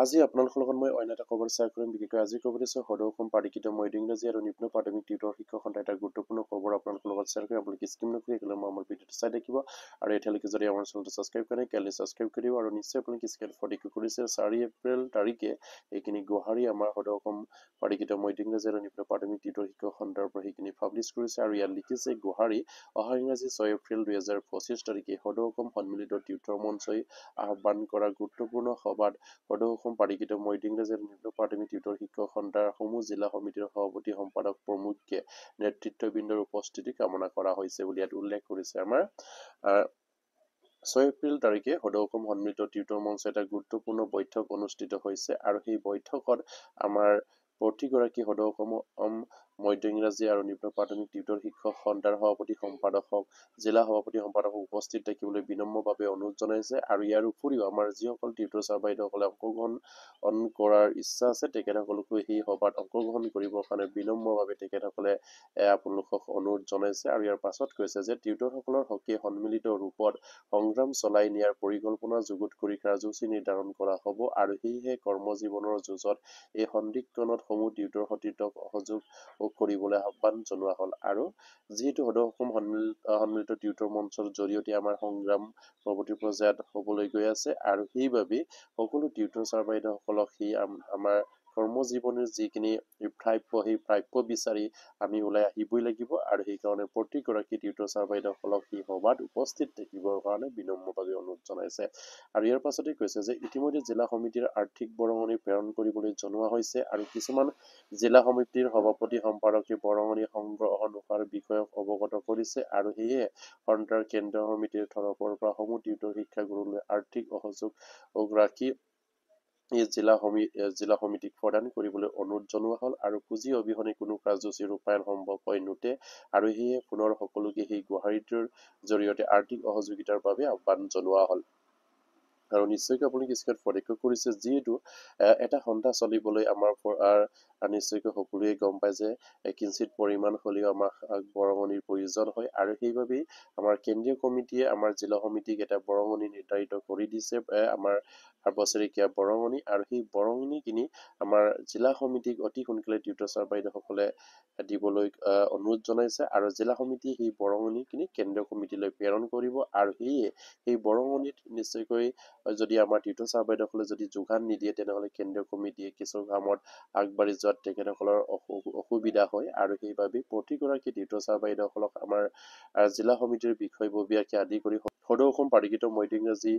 আজি আপোনালোকৰ লগত মই অন্য এটা খবৰ শ্বেয়াৰ কৰিম। বিশেষকৈ আজি খবৰ দিছোঁ সদৌ অসম পাৰ্টিকৃত মধ্য ইংৰাজী আৰু নিম্ন প্ৰাথমিক টিউটৰ শিক্ষক সন্থাৰ এটা গুৰুত্বপূৰ্ণ খবৰ আপোনালোকৰ লগত শ্বেয়াৰ কৰিম। আপোনালোকে স্কিম নকৰি একেলগে মই আমাৰ ভিডিঅ'টো চাই দেখিব আৰু এতিয়ালৈকে যদি আমাৰ চেনেলটো ছাবস্ক্ৰাইব কৰে কাইলৈ ছাবস্ক্ৰাইব কৰিব আৰু নিশ্চয় আপোনালোকে স্ক্ৰীন ফটো কৰিছে 4 এপ্ৰিল তাৰিখে এইখিনি গুৱাহাটী আমাৰ সদৌ অসম পাৰ্টিকৃত মধ্য ইংৰাজী আৰু নিম্ন প্ৰাথমিক টিউটৰ শিক্ষক সন্থাৰ পৰা সেইখিনি পাব্লিছ কৰিছে আৰু ইয়াত লিখিছে গুৱাহাটী অহা ইংৰাজী 6 এপ্ৰিল 2025 তাৰিখে সদৌ অসম সন্মিলিত টিউটৰ মঞ্চই আহ্বান কৰা গুৰুত্বপূৰ্ণ সভাত সদৌ অসম পাৰ্টিকৃত মধ্য ইংৰাজী আৰু নিম্ন প্ৰাথমিক টিউটৰ শিক্ষক সন্থাৰ সমূহ জিলা সমিতিৰ সভাপতি সম্পাদক প্ৰমুখ্যে নেতৃত্ববৃন্দৰ উপস্থিতি কামনা কৰা হৈছে বুলি ইয়াত উল্লেখ কৰিছে। আমাৰ 6 এপ্ৰিল তাৰিখে সদৌ অসম সন্মিলিত টিউটৰ মঞ্চ এটা গুৰুত্বপূৰ্ণ বৈঠক অনুষ্ঠিত হৈছে আৰু সেই বৈঠকত আমাৰ প্ৰতিগৰাকী সদৌ অসম মধ্য ইংৰাজী আৰু নিম্ন প্ৰাথমিক টিউটৰ শিক্ষক সন্থাৰ সভাপতি সম্পাদক জিলা সভাপতি সম্পাদকক উপস্থিত থাকিবলৈ বিনম্ৰভাৱে অনুৰোধ জনাইছে আৰু ইয়াৰ উপৰিও আমাৰ যিসকল টিউটৰ ছাৰ বাইদেউসকলে অংশগ্ৰহণ কৰাৰ ইচ্ছা আছে তেখেতসকলকো সেই সভাত অংশগ্ৰহণ কৰিবৰ কাৰণে বিনম্ৰভাৱে তেখেতসকলে আপোনালোকক অনুৰোধ জনাইছে আৰু ইয়াৰ পাছত কৈছে যে টিউটৰসকলৰ হকে সন্মিলিত ৰূপত সংগ্ৰাম চলাই নিয়াৰ পৰিকল্পনা যুগুত কৰি কাৰ্যসূচী নিৰ্ধাৰণ কৰা হ'ব আৰু সেয়েহে কৰ্মজীৱনৰ যুঁজত এই সন্দিগ্ধনত সমূহ টিউটৰ সতীৰ্থক সহযোগ কৰিবলৈ আহ্বান জনোৱা হ'ল আৰু যিহেতু সদৌ অসম সন্মিলিত টিউটৰ মঞ্চৰ জৰিয়তে আমাৰ সংগ্ৰাম পৰৱৰ্তী পৰ্যায়ত হ'বলৈ গৈ আছে আৰু সেইবাবে সকলো টিউটৰ ছাৰ বাইদেউসকলক সেই আমাৰ কৰ্মজীৱনৰ যিখিনি প্ৰাপ্য সেই প্ৰাপ্য বিচাৰি আমি ওলাই আহিবই লাগিব আৰু সেইকাৰণে প্ৰতিগৰাকী টিউটৰ ছাৰ বাইদেউসকলক সেই সভাত উপস্থিত থাকিবৰ কাৰণে বিনম্ৰভাৱে অনুৰোধ জনাইছে আৰু ইয়াৰ পাছতে কৈছে যে ইতিমধ্যে জিলা সমিতিৰ আৰ্থিক বৰঙণি প্ৰেৰণ কৰিবলৈ জনোৱা হৈছে আৰু কিছুমান জিলা সমিতিৰ সভাপতি সম্পাদকে বৰঙণি সংগ্ৰহ নোহোৱাৰ বিষয়ক অৱগত কৰিছে আৰু সেয়ে সন্থাৰ কেন্দ্ৰীয় সমিতিৰ তৰফৰ পৰা সমূহ টিউটৰ শিক্ষাগুৰুলৈ আৰ্থিক সহযোগ ৰাখি জিলা সমিতিক প্ৰদান কৰিবলৈ অনুৰোধ জনোৱা হ'ল আৰু পুঁজি অবিহনে কোনো কাৰ্যসূচী ৰূপায়ণ সম্ভৱ হৈ নুঠে আৰু সেয়ে পুনৰ সকলোকে সেই গুৱাহাটীৰ জৰিয়তে আৰ্থিক সহযোগিতাৰ বাবে আহ্বান জনোৱা হ'ল আৰু নিশ্চয়কৈ আপোনালোকে স্ক্ৰীনত প্ৰত্যক্ষ কৰিছে যিহেতু এটা সন্থা চলিবলৈ আমাৰ নিশ্চয়কৈ সকলোৱে গম পায় যে কিঞ্চিত পৰিমাণ হ'লেও আমাক বৰঙণিৰ প্ৰয়োজন হয় আৰু সেইবাবেই আমাৰ কেন্দ্ৰীয় কমিটিয়ে আমাৰ জিলা সমিতিক এটা বৰঙণি নিৰ্ধাৰিত কৰি দিছে আমাৰ বছৰেকীয়া বৰঙণি আৰু সেই বৰঙণিখিনি আমাৰ জিলা সমিতিক অতি সোনকালে টিউটৰ ছাৰ বাইদেউসকলে দিবলৈ অনুৰোধ জনাইছে আৰু জিলা সমিতিয়ে সেই বৰঙণিখিনি কেন্দ্ৰীয় কমিটিলৈ প্ৰেৰণ কৰিব আৰু সেয়ে সেই বৰঙণিত নিশ্চয়কৈ যদি আমাৰ টিউটৰ ছাৰ বাইদেউসকলে যদি যোগান নিদিয়ে তেনেহ'লে কেন্দ্ৰীয় কমিটিয়ে কিছু কামত আগবাঢ়ি যোৱাত তেখেতসকলৰ অসুবিধা হয় আৰু সেইবাবে প্ৰতিগৰাকী টিউটৰ ছাৰ বাইদেউসকলক আমাৰ জিলা সমিতিৰ বিষয়ববীয়াকে আদি কৰি সদৌ অসম পাৰ্টিকৃত মধ্য ইংৰাজী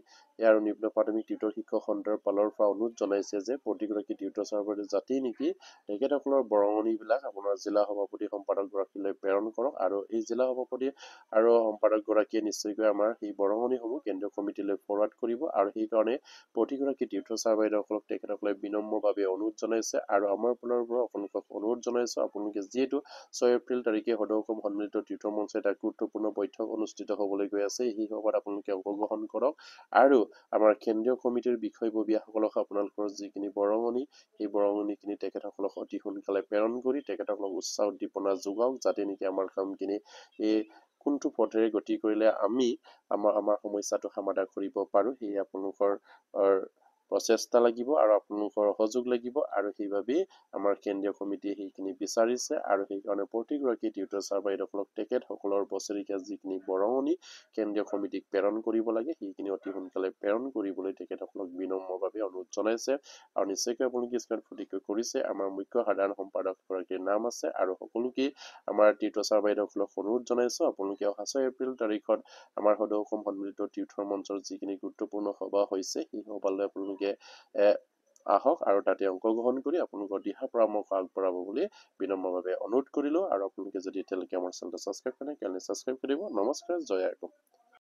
আৰু নিম্ন প্ৰাথমিক টিউটৰ শিক্ষক সন্থাৰ ফালৰ পৰা অনুৰোধ জনাইছে যে প্ৰতিগৰাকী টিউটৰ ছাৰ বাইদেউ যাতে নেকি তেখেতসকলৰ বৰঙণিবিলাক আপোনাৰ জিলা সভাপতি সম্পাদক গৰাকীলৈ প্ৰেৰণ কৰক আৰু এই জিলা সভাপতি আৰু সম্পাদক গৰাকীয়ে নিশ্চয়কৈ আমাৰ সেই বৰঙণিসমূহ কেন্দ্ৰীয় কমিটিলৈ ফৰৱাৰ্ড কৰিব আৰু সেইকাৰণে প্ৰতিগৰাকী টিউটৰ ছাৰ বাইদেউসকলক তেখেতসকলে বিনম্ৰভাৱে অনুৰোধ জনাইছে আৰু আমাৰ ফালৰ পৰা আপোনালোকক অনুৰোধ জনাইছোঁ আপোনালোকে যিহেতু 6 এপ্ৰিল তাৰিখে সদৌ অসম সন্মিলিত টিউটৰ মঞ্চ এটা গুৰুত্বপূৰ্ণ বৈঠক অনুষ্ঠিত হ'বলৈ গৈ আছে সেই সভাত আপোনালোকে অংশগ্ৰহণ কৰক আৰু আমাৰ কেন্দ্ৰীয় কমিটিৰ বিষয়ববীয়াসকলক আপোনালোকৰ যিখিনি বৰঙণি সেই বৰঙণিখিনি তেখেতসকলক অতি সোনকালে প্ৰেৰণ কৰি তেখেতসকলক উৎসাহ উদ্দীপনা যোগাওক যাতে নেকি আমাৰ কামখিনি এই কোনটো পথেৰে গতি কৰিলে আমি আমাৰ সমস্যাটো সমাধান কৰিব পাৰোঁ সেয়ে আপোনালোকৰ প্ৰচেষ্টা লাগিব আৰু আপোনালোকৰ সহযোগ লাগিব আৰু সেইবাবেই আমাৰ কেন্দ্ৰীয় কমিটিয়ে সেইখিনি বিচাৰিছে আৰু সেইকাৰণে প্ৰতিগৰাকী টিউটৰ ছাৰ বাইদেউসকলক তেখেতসকলৰ বছৰেকীয়া যিখিনি বৰঙণি কেন্দ্ৰীয় কমিটিক প্ৰেৰণ কৰিব লাগে সেইখিনি অতি সোনকালে প্ৰেৰণ কৰিবলৈ তেখেতসকলক বিনম্ৰভাৱে অনুৰোধ জনাইছে আৰু নিশ্চয়কৈ আপোনালোকে স্ক্ৰীনত ফটো কৰিছে আমাৰ মুখ্য সাধাৰণ সম্পাদক গৰাকীৰ নাম আছে আৰু সকলোকে আমাৰ টিউটৰ ছাৰ বাইদেউসকলক অনুৰোধ জনাইছোঁ আপোনালোকে অহা 6 এপ্ৰিল তাৰিখত আমাৰ সদৌ অসম সন্মিলিত টিউটৰ মঞ্চৰ যিখিনি গুৰুত্বপূৰ্ণ সভা হৈছে সেই সভালৈ আপোনালোকে আহক আৰু তাতে অংশগ্ৰহণ কৰি আপোনালোকৰ দিহা পৰামৰ্শ আগবঢ়াব বুলি বিনম্ৰভাৱে অনুৰোধ কৰিলোঁ আৰু আপোনালোকে যদি এতিয়ালৈকে আমাৰ চেনেলটো ছাবস্ক্ৰাইব কৰে কাইলৈ ছাবস্ক্ৰাইব কৰিব। নমস্কাৰ, জয় আই অসম।